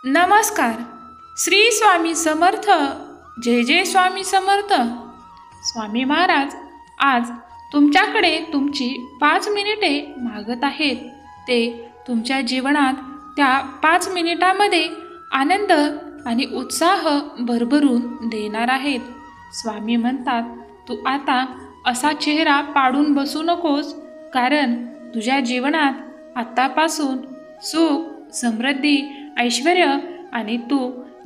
नमस्कार. श्री स्वामी समर्थ. जय जय स्वामी समर्थ. स्वामी महाराज आज तुमच्याकडे तुमची 5 मिनिटे मागत आहेत. ते तुमच्या जीवनात त्या 5 मिनिटांमध्ये आनंद आणि उत्साह भरभरून देणार आहेत. स्वामी म्हणतात, तू आता असा चेहरा पाडून बसू नकोस, कारण तुझ्या जीवनात आत्तापासून सुख, समृद्धी, ऐश्वर्य आणि तू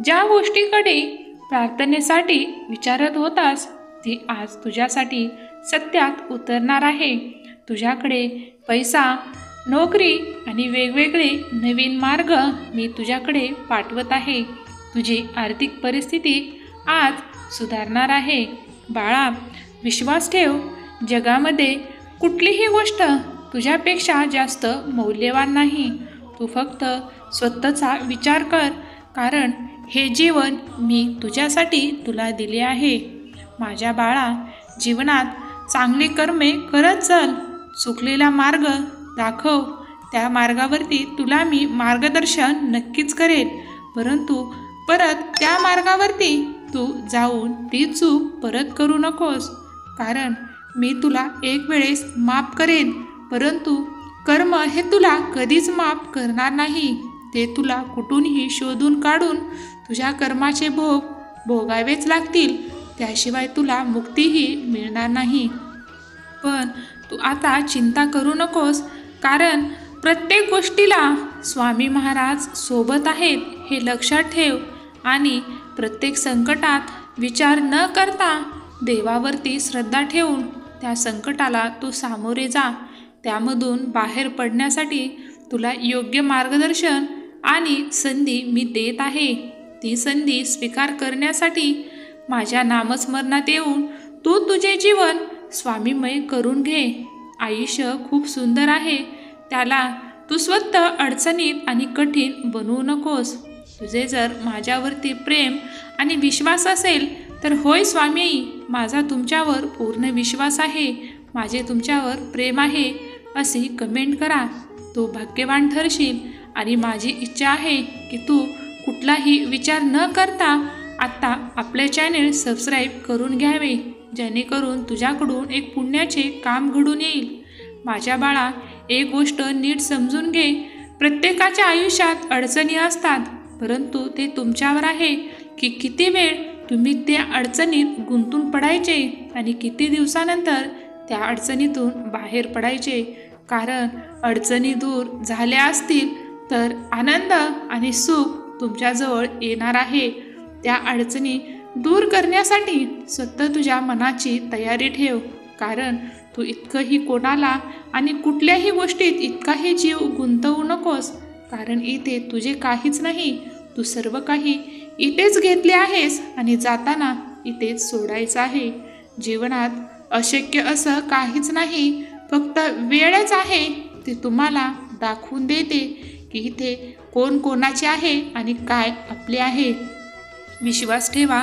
ज्या गोष्टीकडे प्रार्थनेसाठी विचारत होतास ती आज तुझ्यासाठी सत्यात उतरणार आहे. तुझ्याकडे पैसा, नोकरी आणि वेगवेगळे नवीन मार्ग मी तुझ्याकडे पाठवत आहे. तुझी आर्थिक परिस्थिती आज सुधारणार आहे. बाळा, विश्वास ठेव. जगामध्ये कुठलीही गोष्ट तुझ्यापेक्षा जास्त मौल्यवान नाही. तू फक्त स्वतःचा विचार कर, कारण हे जीवन मी तुझ्यासाठी तुला दिले आहे. माझ्या बाळा, जीवनात चांगली कर्मे करत चल. चुकलेला मार्ग दाखव. त्या मार्गावरती तुला मी मार्गदर्शन नक्कीच करेन, परंतु परत त्या मार्गावरती तू जाऊन ती चूक परत करू नकोस. कारण मी तुला एक वेळेस माफ करेन, परंतु कर्म हे तुला कधीच माफ करणार नाही. ते तुला कुठूनही शोधून काढून तुझ्या कर्माचे भोग भोगावेच लागतील. त्याशिवाय तुला मुक्तीही मिळणार नाही. पण तू आता चिंता करू नकोस, कारण प्रत्येक गोष्टीला स्वामी महाराज सोबत आहेत हे लक्षात ठेव. आणि प्रत्येक संकटात विचार न करता देवावरती श्रद्धा ठेवून त्या संकटाला तू सामोरे जा. त्यामधून बाहेर पडण्यासाठी तुला योग्य मार्गदर्शन आणि संधी मी देत आहे. ती संधी स्वीकार करण्यासाठी माझ्या नामस्मरणात येऊन तू तुझे जीवन स्वामीमय करून घे. आयुष्य खूप सुंदर आहे, त्याला तू स्वतः अडचणीत आणि कठीण बनवू नकोस. तुझे जर माझ्यावरती प्रेम आणि विश्वास असेल तर होय स्वामी, माझा तुमच्यावर पूर्ण विश्वास आहे, माझे तुमच्यावर प्रेम आहे अशी कमेंट करा. तू भाग्यवान ठरशील. आणि माझी इच्छा आहे की तू कुठलाही विचार न करता आत्ता आपले चॅनेल सबस्क्राईब करून घ्यावे, जेणेकरून तुझ्याकडून एक पुण्याचे काम घडून येईल. माझ्या बाळा, एक गोष्ट नीट समजून घे. प्रत्येकाच्या आयुष्यात अडचणी असतात, परंतु ते तुमच्यावर आहे की किती वेळ तुम्ही त्या अडचणीत गुंतून पडायचे आणि किती दिवसानंतर त्या अडचणीतून बाहेर पडायचे. कारण अडचणी दूर झाल्या असतील तर आनंद आणि सुख तुमच्याजवळ येणार आहे. त्या अडचणी दूर करण्यासाठी स्वतः तुझ्या मनाची तयारी ठेव, कारण तू इतकंही कोणाला आणि कुठल्याही गोष्टीत इतकाही जीव गुंतवू नकोस, कारण इथे तुझे काहीच नाही. तू सर्व काही इथेच घेतले आहेस आणि जाताना इथेच सोडायचं आहे. जीवनात अशक्य असं काहीच नाही, फक्त वेळच आहे ती तुम्हाला दाखवून देते की इथे कोण कोणाचे आहे आणि काय आपले आहे. विश्वास ठेवा,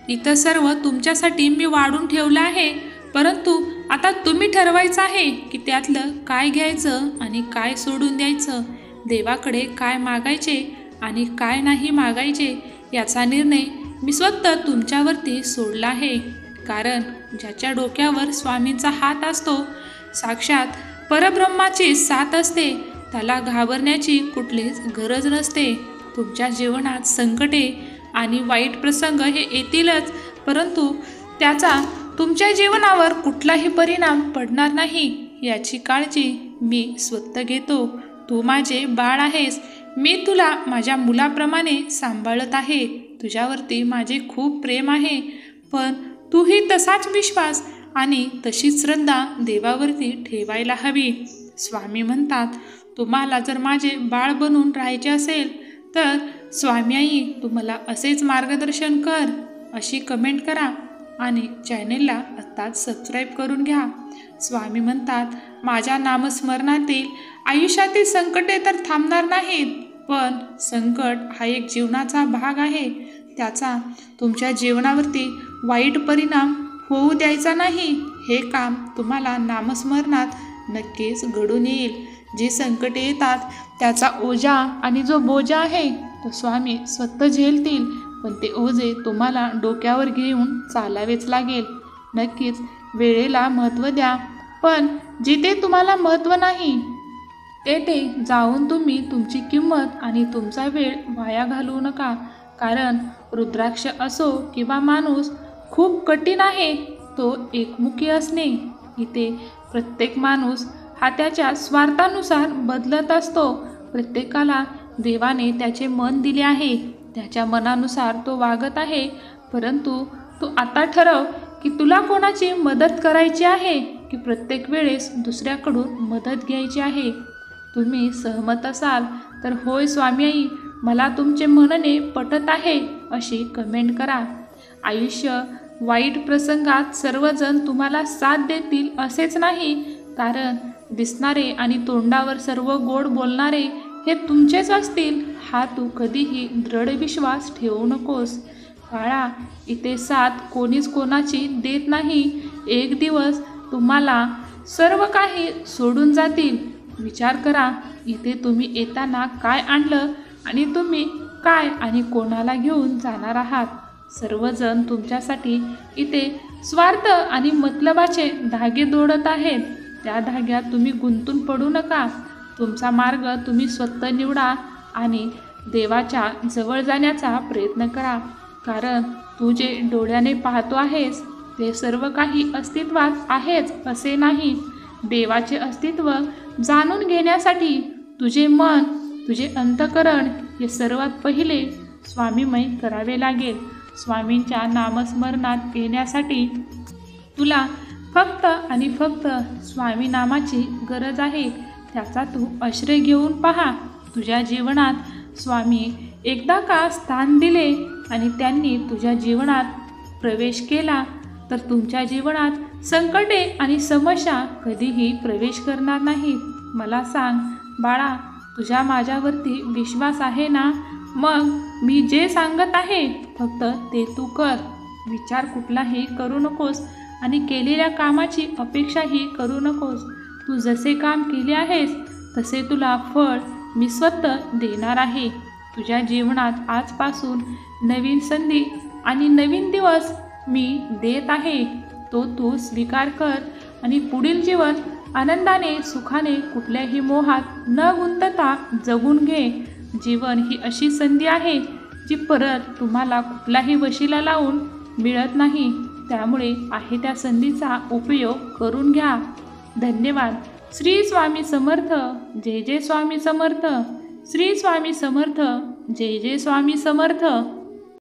इथं सर्व तुमच्यासाठी मी वाढून ठेवलं आहे, परंतु आता तुम्ही ठरवायचं आहे की त्यातलं काय घ्यायचं आणि काय सोडून द्यायचं. देवाकडे काय मागायचे आणि काय नाही मागायचे याचा निर्णय मी स्वतः तुमच्यावरती सोडला आहे. कारण ज्याच्या डोक्यावर स्वामींचा हात असतो, साक्षात परब्रह्माची साथ असते, त्याला घाबरण्याची कुठलीच गरज नसते. तुमच्या जीवनात संकटे आणि वाईट प्रसंग हे येतीलच, परंतु त्याचा तुमच्या जीवनावर कुठलाही परिणाम पडणार नाही याची काळजी मी स्वतः घेतो. तू माझे बाळ आहेस, मी तुला माझ्या मुलाप्रमाणे सांभाळत आहे. तुझ्यावरती माझे खूप प्रेम आहे, पण तूही तसाच विश्वास आणि तशीच श्रद्धा देवावरती ठेवायला हवी. स्वामी म्हणतात, तुम्हाला जर माझे बाळ बनून राहायचे असेल तर स्वामी आई तू मला असेच मार्गदर्शन कर अशी कमेंट करा आणि चॅनेलला आत्ताच सबस्क्राईब करून घ्या. स्वामी म्हणतात, माझ्या नामस्मरणातील आयुष्यातील संकटे तर थांबणार नाहीत, पण संकट हा एक जीवनाचा भाग आहे. त्याचा तुमच्या जीवनावरती वाईट परिणाम होऊ द्यायचा नाही. हे काम तुम्हाला नामस्मरणात नक्कीच घडून येईल. जी संकटे येतात त्याचा ओझा आणि जो बोजा आहे तो स्वामी स्वतः झेलतील, पण ते ओझे तुम्हाला डोक्यावर घेऊन चालावेच लागेल. नक्कीच वेळेला महत्त्व द्या, पण जिथे तुम्हाला महत्त्व नाही तेथे जाऊन तुम्ही तुमची किंमत आणि तुमचा वेळ वाया घालवू नका. कारण रुद्राक्ष असो किंवा माणूस, खूप कठीण आहे तो एकमुखी असणे. इथे प्रत्येक माणूस हा त्याच्या स्वार्थानुसार बदलत असतो. प्रत्येकाला देवाने त्याचे मन दिले आहे, त्याच्या मनानुसार तो वागत आहे. परंतु तू आता ठरव की तुला कोणाची मदत करायची आहे की प्रत्येक वेळेस दुसऱ्याकडून मदत घ्यायची आहे. तुम्ही सहमत असाल तर होय स्वामी आई, मला तुमचे म्हणणे पटत आहे अशी कमेंट करा. आयुष्य वाईट प्रसंगात सर्वजण तुम्हाला साथ देतील असेच नाही, कारण दिसणारे आणि तोंडावर सर्व गोड बोलणारे हे तुमचेच असतील हा तू कधीही दृढ विश्वास ठेवू नकोस. बाळा, इथे साथ कोणीच कोणाची देत नाही. एक दिवस तुम्हाला सर्व काही सोडून जातील. विचार करा, इथे तुम्ही येताना काय आणलं आणि तुम्ही काय आणि कोणाला घेऊन जाणार आहात. सर्वजण तुमच्यासाठी इथे स्वार्थ आणि मतलबाचे धागे जोडत आहेत. त्या धाग्यात तुम्ही गुंतून पडू नका. तुमचा मार्ग तुम्ही स्वतः निवडा आणि देवाच्या जवळ जाण्याचा प्रयत्न करा. कारण तू जे डोळ्याने पाहतो आहेस ते सर्व काही अस्तित्वात आहेच असे नाही. देवाचे अस्तित्व जाणून घेण्यासाठी तुझे मन, तुझे अंतःकरण हे सर्वात पहिले स्वामीमय करावे लागेल. स्वामींच्या नामस्मरणात येण्यासाठी तुला फक्त आणि फक्त स्वामी नामाची गरज आहे. त्याचा तू आश्रय घेऊन पहा. तुझ्या जीवनात स्वामी एकदा का स्थान दिले आणि त्यांनी तुझ्या जीवनात प्रवेश केला तर तुमच्या जीवनात संकटे आणि समस्या कधीही प्रवेश करणार नाहीत. मला सांग बाळा, तुझ्या माझ्यावरती विश्वास आहे ना? मग मी जे सांगत आहे फक्त ते तू कर. विचार कुठलाही करू नकोस आणि केलेल्या कामाची अपेक्षाही करू नकोस. तू जसे काम केले आहेस तसे तुला फळ मी स्वतः देणार आहे. तुझ्या जीवनात आजपासून नवीन संधी आणि नवीन दिवस मी देत आहे. तो तू स्वीकार कर आणि पुढील जीवन आनंदाने, सुखाने, कुठल्याही मोहात न गुंतता जगून घे. जीवन ही अशी संधी आहे जी परत तुम्हाला कुठलाही वशिला लावून मिळत नाही. त्यामुळे आहे त्या संधीचा उपयोग करून घ्या. धन्यवाद. श्री स्वामी समर्थ. जय जय स्वामी समर्थ. श्री स्वामी समर्थ. जय जय स्वामी समर्थ.